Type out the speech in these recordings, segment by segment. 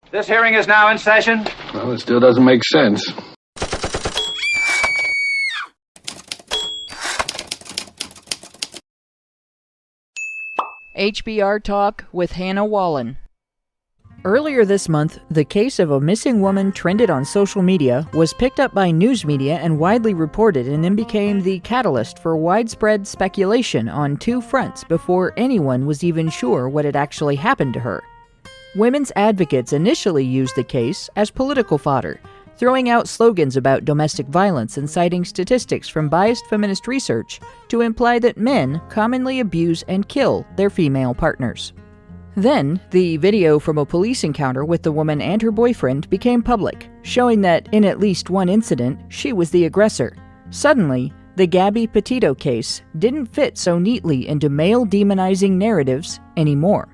This hearing is now in session. Well, it still doesn't make sense. HBR Talk with Hannah Wallen. Earlier this month, the case of a missing woman trended on social media, was picked up by news media and widely reported, and then became the catalyst for widespread speculation on two fronts before anyone was even sure what had actually happened to her. Women's advocates initially used the case as political fodder, throwing out slogans about domestic violence and citing statistics from biased feminist research to imply that men commonly abuse and kill their female partners. Then, the video from a police encounter with the woman and her boyfriend became public, showing that in at least one incident, she was the aggressor. Suddenly, the Gabby Petito case didn't fit so neatly into male-demonizing narratives anymore.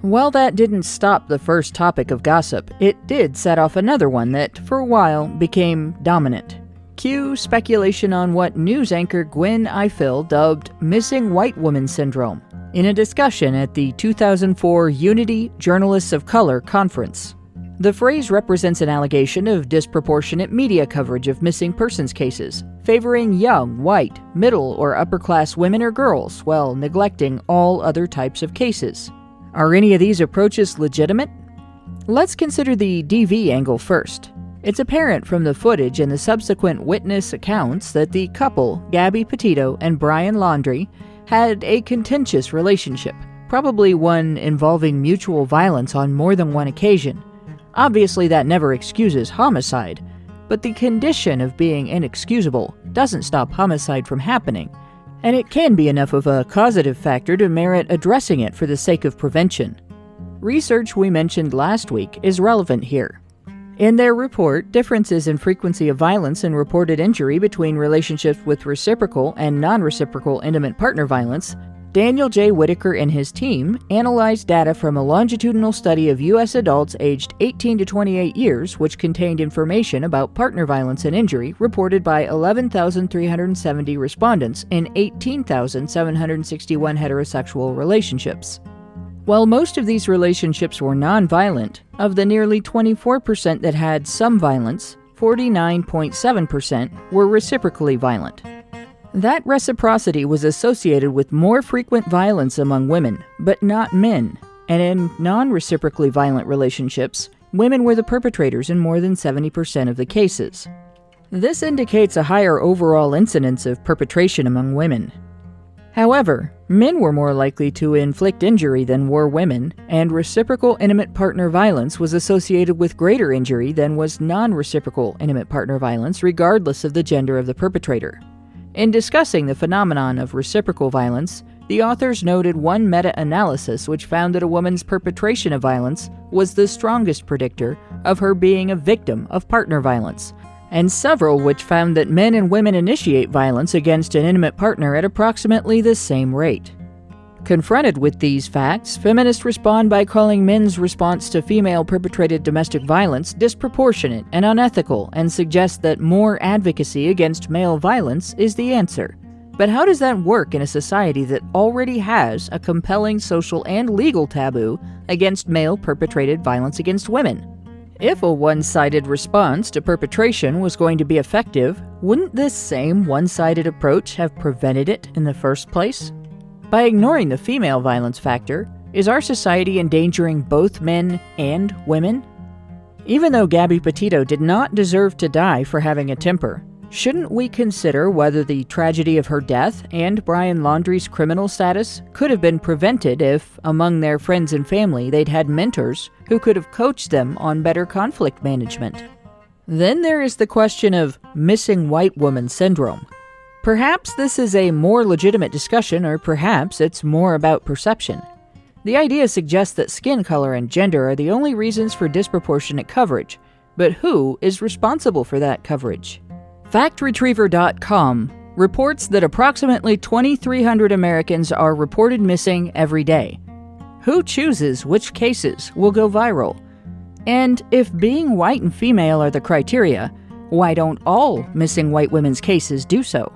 While that didn't stop the first topic of gossip, it did set off another one that, for a while, became dominant. Cue speculation on what news anchor Gwen Ifill dubbed Missing White Woman Syndrome in a discussion at the 2004 Unity Journalists of Color conference. The phrase represents an allegation of disproportionate media coverage of missing persons cases, favoring young, white, middle, or upper-class women or girls while neglecting all other types of cases. Are any of these approaches legitimate? Let's consider the DV angle first. It's apparent from the footage and the subsequent witness accounts that the couple, Gabby Petito and Brian Laundrie, had a contentious relationship, probably one involving mutual violence on more than one occasion. Obviously, that never excuses homicide, but the condition of being inexcusable doesn't stop homicide from happening, and it can be enough of a causative factor to merit addressing it for the sake of prevention. Research we mentioned last week is relevant here. In their report, Differences in Frequency of Violence and Reported Injury Between Relationships with Reciprocal and Non-Reciprocal Intimate Partner Violence, Daniel J. Whitaker and his team analyzed data from a longitudinal study of U.S. adults aged 18 to 28 years, which contained information about partner violence and injury reported by 11,370 respondents in 18,761 heterosexual relationships. While most of these relationships were non-violent, of the nearly 24% that had some violence, 49.7% were reciprocally violent. That reciprocity was associated with more frequent violence among women, but not men, and in non-reciprocally violent relationships, women were the perpetrators in more than 70% of the cases. This indicates a higher overall incidence of perpetration among women. However, men were more likely to inflict injury than were women, and reciprocal intimate partner violence was associated with greater injury than was non-reciprocal intimate partner violence, regardless of the gender of the perpetrator. In discussing the phenomenon of reciprocal violence, the authors noted one meta-analysis which found that a woman's perpetration of violence was the strongest predictor of her being a victim of partner violence, and several which found that men and women initiate violence against an intimate partner at approximately the same rate. Confronted with these facts, feminists respond by calling men's response to female-perpetrated domestic violence disproportionate and unethical, and suggest that more advocacy against male violence is the answer. But how does that work in a society that already has a compelling social and legal taboo against male-perpetrated violence against women? If a one-sided response to perpetration was going to be effective, wouldn't this same one-sided approach have prevented it in the first place? By ignoring the female violence factor, is our society endangering both men and women? Even though Gabby Petito did not deserve to die for having a temper, shouldn't we consider whether the tragedy of her death and Brian Laundrie's criminal status could have been prevented if, among their friends and family, they'd had mentors who could have coached them on better conflict management? Then there is the question of missing white woman syndrome. Perhaps this is a more legitimate discussion, or perhaps it's more about perception. The idea suggests that skin color and gender are the only reasons for disproportionate coverage, but who is responsible for that coverage? FactRetriever.com reports that approximately 2,300 Americans are reported missing every day. Who chooses which cases will go viral? And if being white and female are the criteria, why don't all missing white women's cases do so?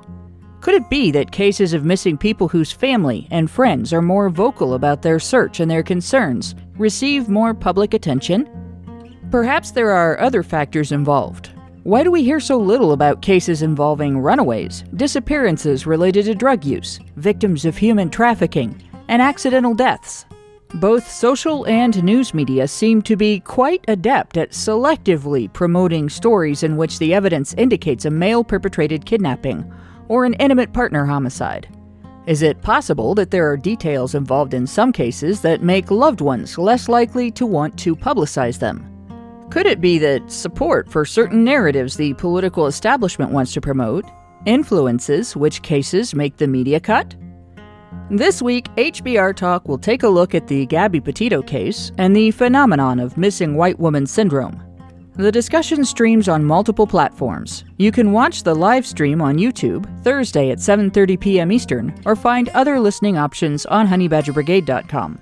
Could it be that cases of missing people whose family and friends are more vocal about their search and their concerns receive more public attention? Perhaps there are other factors involved. Why do we hear so little about cases involving runaways, disappearances related to drug use, victims of human trafficking, and accidental deaths? Both social and news media seem to be quite adept at selectively promoting stories in which the evidence indicates a male-perpetrated kidnapping or an intimate partner homicide. Is it possible that there are details involved in some cases that make loved ones less likely to want to publicize them? Could it be that support for certain narratives the political establishment wants to promote influences which cases make the media cut? This week, HBR Talk will take a look at the Gabby Petito case and the phenomenon of missing white woman syndrome. The discussion streams on multiple platforms. You can watch the live stream on YouTube Thursday at 7:30 p.m. Eastern or find other listening options on HoneyBadgerBrigade.com.